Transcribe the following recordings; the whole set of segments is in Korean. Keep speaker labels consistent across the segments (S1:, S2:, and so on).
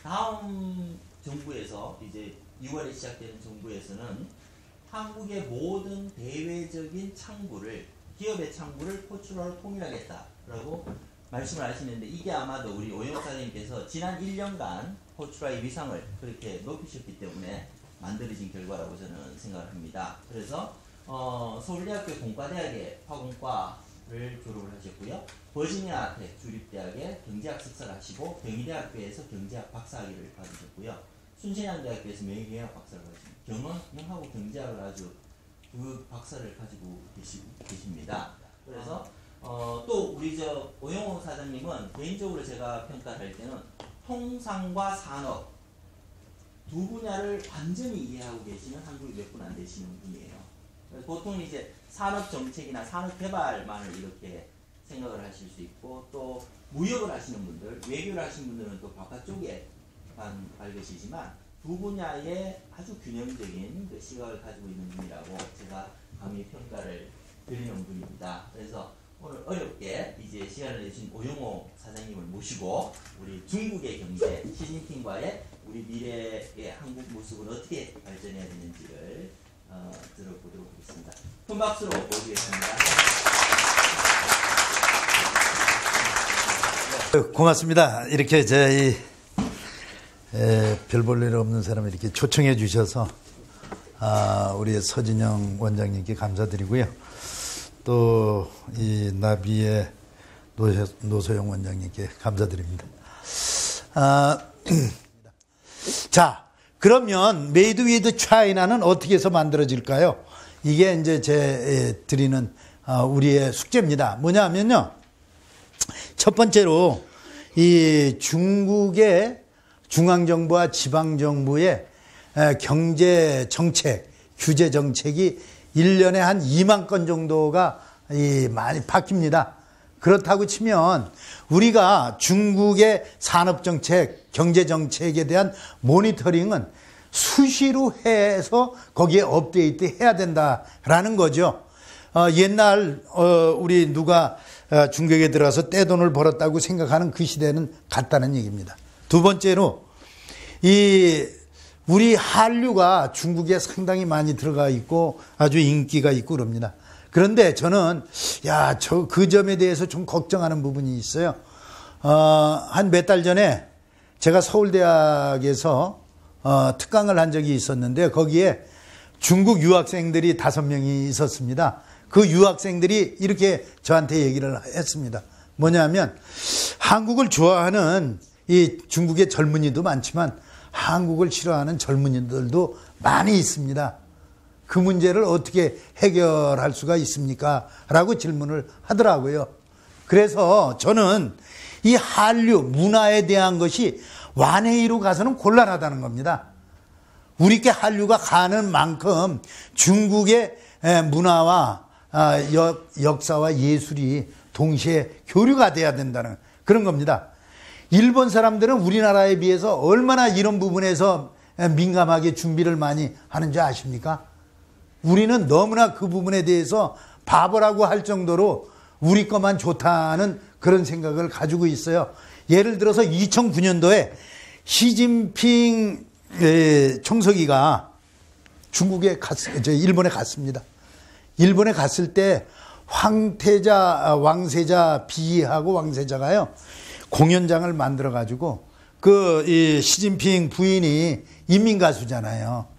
S1: 다음 정부에서 이제 6월에 시작되는 정부에서는 한국의 모든 대외적인 창구를 기업의 창구를 포출하러 통일하겠다라고 말씀을 하시는데 이게 아마도 우리 오영호 사장님께서 지난 1년간 포출화의 위상을 그렇게 높이셨기 때문에 만들어진 결과라고 저는 생각을 합니다. 그래서 서울대학교 공과대학의 화공과를 졸업을 하셨고요. 버지니아 텍 주립대학의 경제학 석사를 하시고 경희대학교에서 경제학 박사학위를 받으셨고요. 순천향대학교에서 명예경영학 박사를 받으셨습니다. 경영하고 경제학을 아주 그 박사를 가지고 계십니다. 그래서 또 우리 오영호 사장님은 개인적으로 제가 평가를 할 때는 통상과 산업 두 분야를 완전히 이해하고 계시는 한국에 몇 분 안 되시는 분이에요. 보통 이제 산업 정책이나 산업 개발만을 이렇게 생각을 하실 수 있고 또 무역을 하시는 분들, 외교를 하시는 분들은 또 바깥쪽에만 밝으시지만 두 분야의 아주 균형적인 그 시각을 가지고 있는 분이라고 제가 감히 평가를 드리는 분입니다. 그래서 오늘 어렵게 이제 시간을 내주신 오영호 사장님을 모시고 우리 중국의 경제, 시진핑과의 우리 미래의 한국 모습은 어떻게 발전해야 되는지를 들어보도록 하겠습니다. 큰 박수로 모시겠습니다.
S2: 고맙습니다. 이렇게 저희 별 볼 일 없는 사람을 이렇게 초청해 주셔서 우리 서진영 원장님께 감사드리고요. 또 이 나비의 노소영 원장님께 감사드립니다. 자, 그러면 Made with China는 어떻게 해서 만들어질까요? 이게 이제 제 드리는 우리의 숙제입니다. 뭐냐면요. 첫 번째로 이 중국의 중앙정부와 지방정부의 경제 정책, 규제 정책이 1년에 한 2만 건 정도가 많이 바뀝니다. 그렇다고 치면 우리가 중국의 산업정책, 경제정책에 대한 모니터링은 수시로 해서 거기에 업데이트 해야 된다라는 거죠. 옛날 우리 누가 중국에 들어가서 떼돈을 벌었다고 생각하는 그 시대는 갔다는 얘기입니다. 두 번째로 우리 한류가 중국에 상당히 많이 들어가 있고 아주 인기가 있고 그럽니다. 그런데 저는 그 점에 대해서 좀 걱정하는 부분이 있어요. 한 몇 달 전에 제가 서울대학에서 특강을 한 적이 있었는데 거기에 중국 유학생들이 5명이 있었습니다. 그 유학생들이 이렇게 저한테 얘기를 했습니다. 뭐냐면 한국을 좋아하는 이 중국의 젊은이도 많지만 한국을 싫어하는 젊은이들도 많이 있습니다. 그 문제를 어떻게 해결할 수가 있습니까? 라고 질문을 하더라고요. 그래서 저는 이 한류 문화에 대한 것이 완해의로 가서는 곤란하다는 겁니다. 우리께 한류가 가는 만큼 중국의 문화와 역사와 예술이 동시에 교류가 돼야 된다는 그런 겁니다. 일본 사람들은 우리나라에 비해서 얼마나 이런 부분에서 민감하게 준비를 많이 하는 줄 아십니까? 우리는 너무나 그 부분에 대해서 바보라고 할 정도로 우리 것만 좋다는 그런 생각을 가지고 있어요. 예를 들어서 2009년도에 시진핑 총서기가 일본에 갔습니다. 일본에 갔을 때 왕세자 비하고 왕세자가요 공연장을 만들어 가지고 이 시진핑 부인이 인민가수잖아요.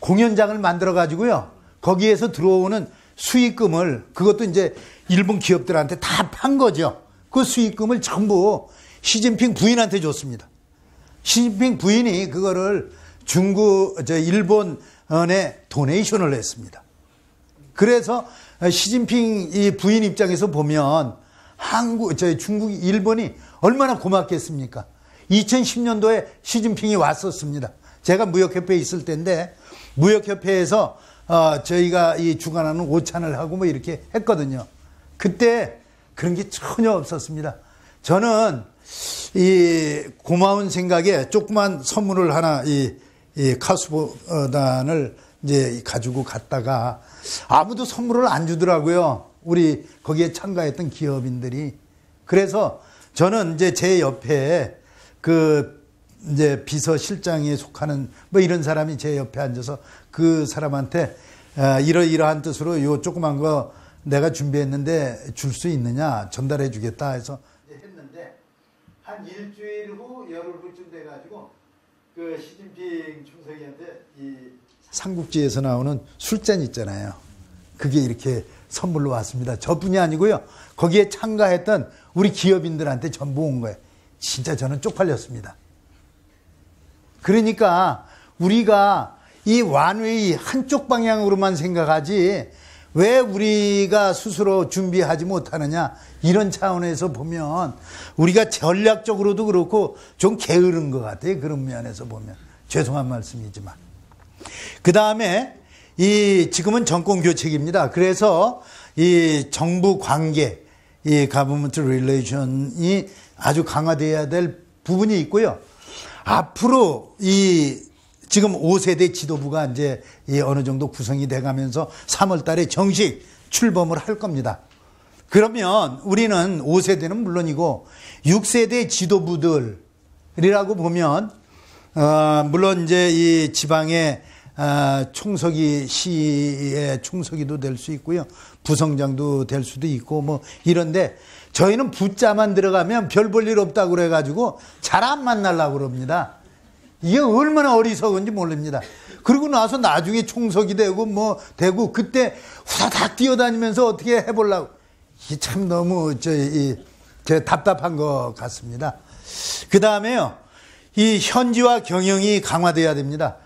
S2: 공연장을 만들어 가지고요 거기에서 들어오는 수익금을 그것도 이제 일본 기업들한테 다 판 거죠. 그 수익금을 전부 시진핑 부인한테 줬습니다. 시진핑 부인이 그거를 일본에 도네이션을 했습니다. 그래서 시진핑 이 부인 입장에서 보면 일본이 얼마나 고맙겠습니까? 2010년도에 시진핑이 왔었습니다. 제가 무역협회에 있을 때인데 무역협회에서 저희가 주관하는 오찬을 하고 뭐 이렇게 했거든요. 그때 그런 게 전혀 없었습니다. 저는 이 고마운 생각에 조그만 선물을 하나 이 카수보단을 이제 가지고 갔다가 아무도 선물을 안 주더라고요. 우리 거기에 참가했던 기업인들이. 그래서 저는 이제 제 옆에 이제 비서실장에 속하는 뭐 이런 사람이 제 옆에 앉아서 그 사람한테 이러이러한 뜻으로 요 조그만 거 내가 준비했는데 줄 수 있느냐 전달해 주겠다 해서 했는데 한 일주일 후 열흘 후쯤 돼가지고 그 시진핑 총서기한테 이 삼국지에서 나오는 술잔 있잖아요. 그게 이렇게 선물로 왔습니다. 저뿐이 아니고요. 거기에 참가했던 우리 기업인들한테 전부 온 거예요. 진짜 저는 쪽팔렸습니다. 그러니까 우리가 이 완웨이 한쪽 방향으로만 생각하지 왜 우리가 스스로 준비하지 못하느냐 이런 차원에서 보면 우리가 전략적으로도 그렇고 좀 게으른 것 같아요. 그런 면에서 보면 죄송한 말씀이지만 그 다음에 이 지금은 정권 교체기입니다. 그래서 이 정부 관계 이 government relation이 아주 강화돼야 될 부분이 있고요. 앞으로 이 지금 5세대 지도부가 이제 어느 정도 구성이 돼가면서 3월 달에 정식 출범을 할 겁니다. 그러면 우리는 5세대는 물론이고 6세대 지도부들이라고 보면 물론 이제 이 지방의 총서기 시의 총서기도 될 수 있고요. 부성장도 될 수도 있고 뭐 이런데 저희는 부자만 들어가면 별 볼 일 없다고 그래가지고 잘 안 만나려고 그럽니다. 이게 얼마나 어리석은지 모릅니다. 그리고 나서 나중에 총석이 되고 뭐 되고 그때 후다닥 뛰어다니면서 어떻게 해보려고 이게 참 너무 답답한 것 같습니다. 그 다음에요. 이 현지화 경영이 강화돼야 됩니다.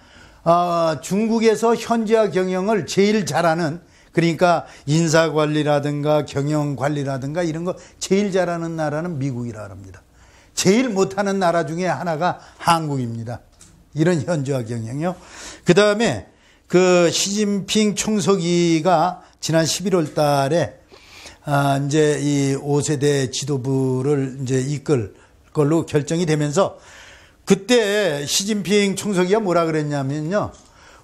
S2: 중국에서 현지화 경영을 제일 잘하는 그러니까 인사관리라든가 경영관리라든가 이런 거 제일 잘하는 나라는 미국이라 합니다. 제일 못하는 나라 중에 하나가 한국입니다. 이런 현지화 경영이요. 그 다음에 그 시진핑 총서기가 지난 11월 달에 이제 이 5세대 지도부를 이제 이끌 걸로 결정이 되면서 그때 시진핑 총서기가 뭐라 그랬냐면요.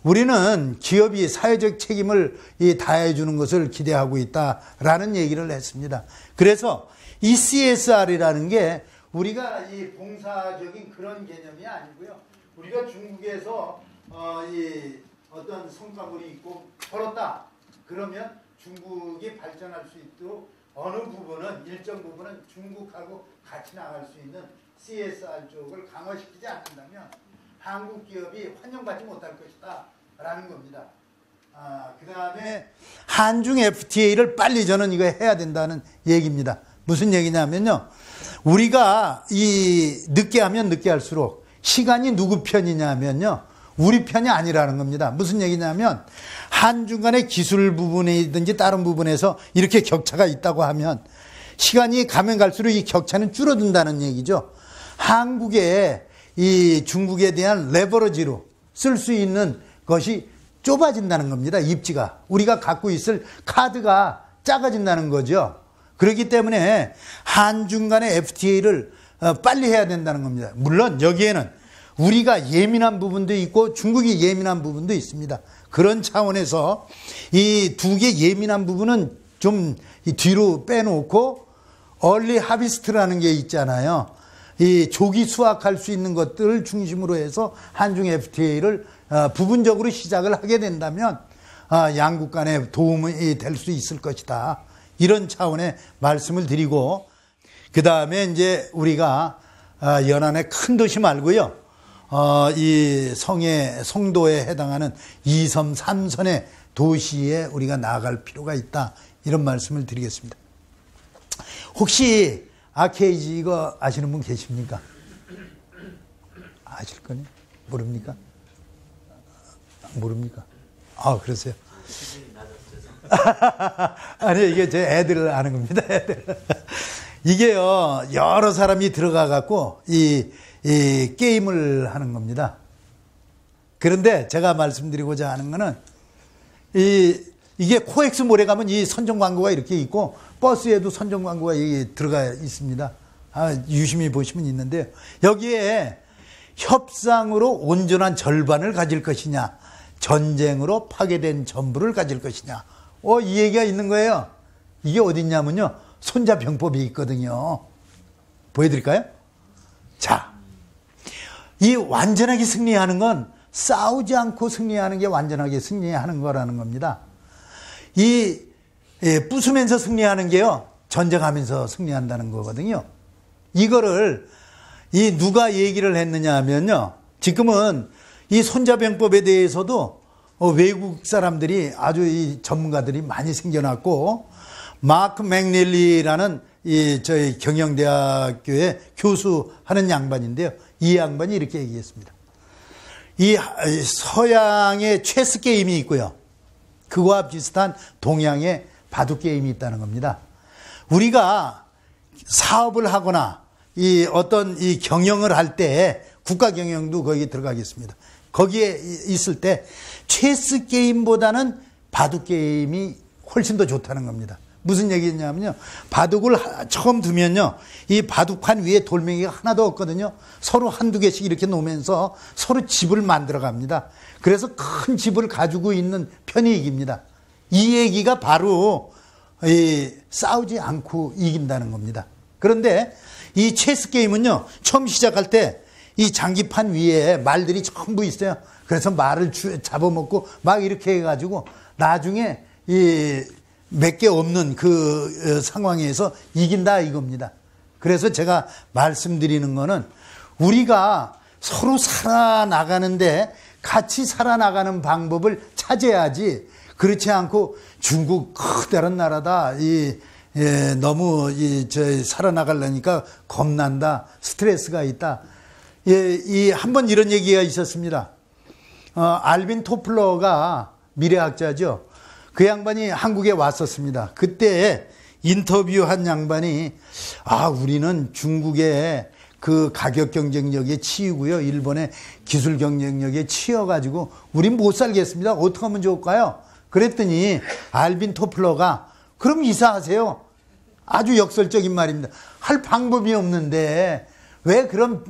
S2: 우리는 기업이 사회적 책임을 다해 주는 것을 기대하고 있다라는 얘기를 했습니다. 그래서 이 CSR이라는 게 우리가 이 봉사적인 그런 개념이 아니고요. 우리가 중국에서 이 어떤 성과물이 있고 벌었다. 그러면 중국이 발전할 수 있도록 어느 부분은 일정 부분은 중국하고 같이 나갈 수 있는 CSR 쪽을 강화시키지 않는다면 한국 기업이 환영받지 못할 것이다 라는 겁니다. 그 다음에 한중 FTA를 빨리 저는 이거 해야 된다는 얘기입니다. 무슨 얘기냐면요. 우리가 이 늦게 하면 늦게 할수록 시간이 누구 편이냐면요. 우리 편이 아니라는 겁니다. 무슨 얘기냐면 한중 간의 기술 부분이든지 다른 부분에서 이렇게 격차가 있다고 하면 시간이 가면 갈수록 이 격차는 줄어든다는 얘기죠. 한국의 이 중국에 대한 레버러지로 쓸 수 있는 것이 좁아진다는 겁니다. 입지가. 우리가 갖고 있을 카드가 작아진다는 거죠. 그렇기 때문에 한중 간의 FTA를 빨리 해야 된다는 겁니다. 물론 여기에는 우리가 예민한 부분도 있고 중국이 예민한 부분도 있습니다. 그런 차원에서 이 두 개 예민한 부분은 좀 뒤로 빼놓고 얼리 하비스트라는 게 있잖아요. 이 조기 수확할 수 있는 것들을 중심으로 해서 한중 FTA를 부분적으로 시작을 하게 된다면 양국 간에 도움이 될 수 있을 것이다. 이런 차원의 말씀을 드리고 그 다음에 이제 우리가 연안의 큰 도시 말고요. 이 성도에 해당하는 2섬, 3선의 도시에 우리가 나아갈 필요가 있다. 이런 말씀을 드리겠습니다. 혹시 아케이지 이거 아시는 분 계십니까? 아실 거냐? 모릅니까? 모릅니까? 그러세요? 아니, 이게 제 애들 아는 겁니다. 애들. 이게요, 여러 사람이 들어가 갖고 이 게임을 하는 겁니다. 그런데 제가 말씀드리고자 하는 거는 이게 코엑스몰에 가면 이 선정 광고가 이렇게 있고 버스에도 선정 광고가 들어가 있습니다. 유심히 보시면 있는데요. 여기에 협상으로 온전한 절반을 가질 것이냐, 전쟁으로 파괴된 전부를 가질 것이냐. 이 얘기가 있는 거예요. 이게 어딨냐면요. 손자병법이 있거든요. 보여드릴까요? 자, 이 완전하게 승리하는 건 싸우지 않고 승리하는 게 완전하게 승리하는 거라는 겁니다. 이 부수면서 승리하는 게요, 전쟁하면서 승리한다는 거거든요. 이거를 누가 얘기를 했느냐 하면요, 지금은 이 손자병법에 대해서도 외국 사람들이 아주 이 전문가들이 많이 생겨났고, 마크 맥닐리라는 저희 경영대학교의 교수하는 양반인데요, 이 양반이 이렇게 얘기했습니다. 이 서양의 체스 게임이 있고요, 그와 비슷한 동양의 바둑 게임이 있다는 겁니다. 우리가 사업을 하거나 어떤 경영을 할 때, 국가 경영도 거기에 들어가겠습니다. 거기에 있을 때 체스 게임보다는 바둑 게임이 훨씬 더 좋다는 겁니다. 무슨 얘기냐면요, 바둑을 처음 두면요, 이 바둑판 위에 돌멩이가 하나도 없거든요. 서로 한두 개씩 이렇게 놓으면서 서로 집을 만들어 갑니다. 그래서 큰 집을 가지고 있는 편이 이깁니다. 이 얘기가 바로 싸우지 않고 이긴다는 겁니다. 그런데 이 체스 게임은요, 처음 시작할 때 이 장기판 위에 말들이 전부 있어요. 그래서 말을 잡아먹고 막 이렇게 해가지고 나중에 몇 개 없는 그 상황에서 이긴다 이겁니다. 그래서 제가 말씀드리는 거는, 우리가 서로 살아나가는데 같이 살아나가는 방법을 찾아야지, 그렇지 않고 중국 커다란 나라다, 너무 살아나가려니까 겁난다, 스트레스가 있다. 한번 이런 얘기가 있었습니다. 알빈 토플러가 미래학자죠. 그 양반이 한국에 왔었습니다. 그때 인터뷰한 양반이, 우리는 중국의 그 가격 경쟁력에 치이고요, 일본의 기술 경쟁력에 치여가지고 우린 못 살겠습니다. 어떻게 하면 좋을까요? 그랬더니 알빈 토플러가, 그럼 이사하세요. 아주 역설적인 말입니다. 할 방법이 없는데 왜 그럼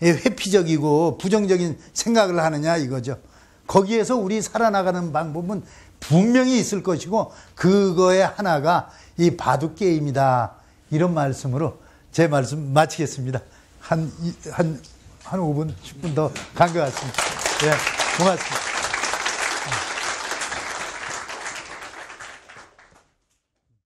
S2: 회피적이고 부정적인 생각을 하느냐 이거죠. 거기에서 우리 살아나가는 방법은 분명히 있을 것이고, 그거의 하나가 이 바둑 게임이다. 이런 말씀으로 제 말씀 마치겠습니다. 한 5분, 10분 더 간 것 같습니다. 예, 고맙습니다.